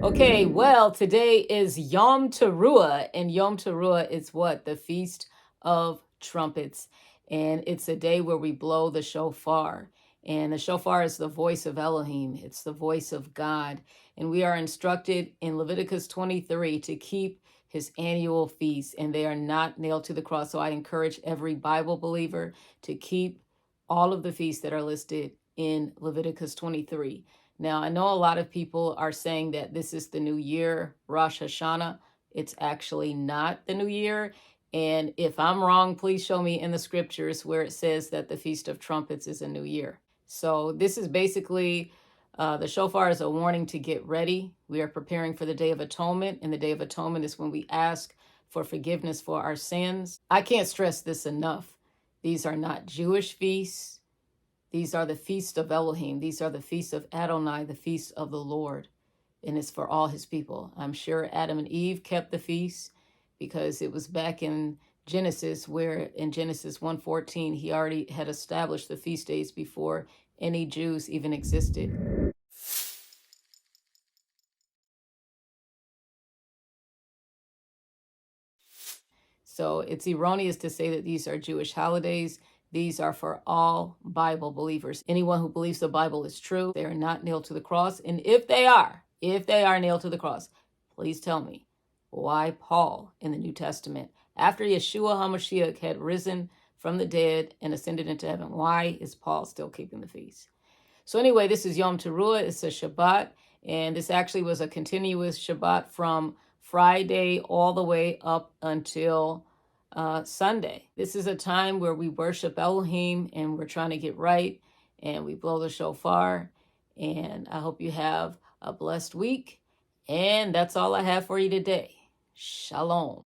Okay, well, today is Yom Teru'ah, and Yom Teru'ah is what? The Feast of Trumpets. And it's a day where we blow the shofar. And the shofar is the voice of Elohim, it's the voice of God. And we are instructed in Leviticus 23 to keep his annual feast, and they are not nailed to the cross. So I encourage every Bible believer to keep all of the feasts that are listed in Leviticus 23. Now, I know a lot of people are saying that this is the new year, Rosh Hashanah. It's actually not the new year. And if I'm wrong, please show me in the scriptures where it says that the Feast of Trumpets is a new year. So this is basically, the shofar is a warning to get ready. We are preparing for the Day of Atonement, and the Day of Atonement is when we ask for forgiveness for our sins. I can't stress this enough. These are not Jewish feasts. These are the feasts of Elohim. These are the feasts of Adonai, the feasts of the Lord. And it's for all his people. I'm sure Adam and Eve kept the feast because it was back in Genesis where in Genesis 1:14, he already had established the feast days before any Jews even existed. So it's erroneous to say that these are Jewish holidays. These are for all Bible believers. Anyone who believes the Bible is true, they are not nailed to the cross. And if they are nailed to the cross, please tell me why Paul in the New Testament, after Yeshua HaMashiach had risen from the dead and ascended into heaven, why is Paul still keeping the feast? So anyway, this is Yom Teru'ah. It's a Shabbat. And this actually was a continuous Shabbat from Friday all the way up until Sunday. This is a time where we worship Elohim and we're trying to get right, and we blow the shofar. And I hope you have a blessed week. And that's all I have for you today. Shalom.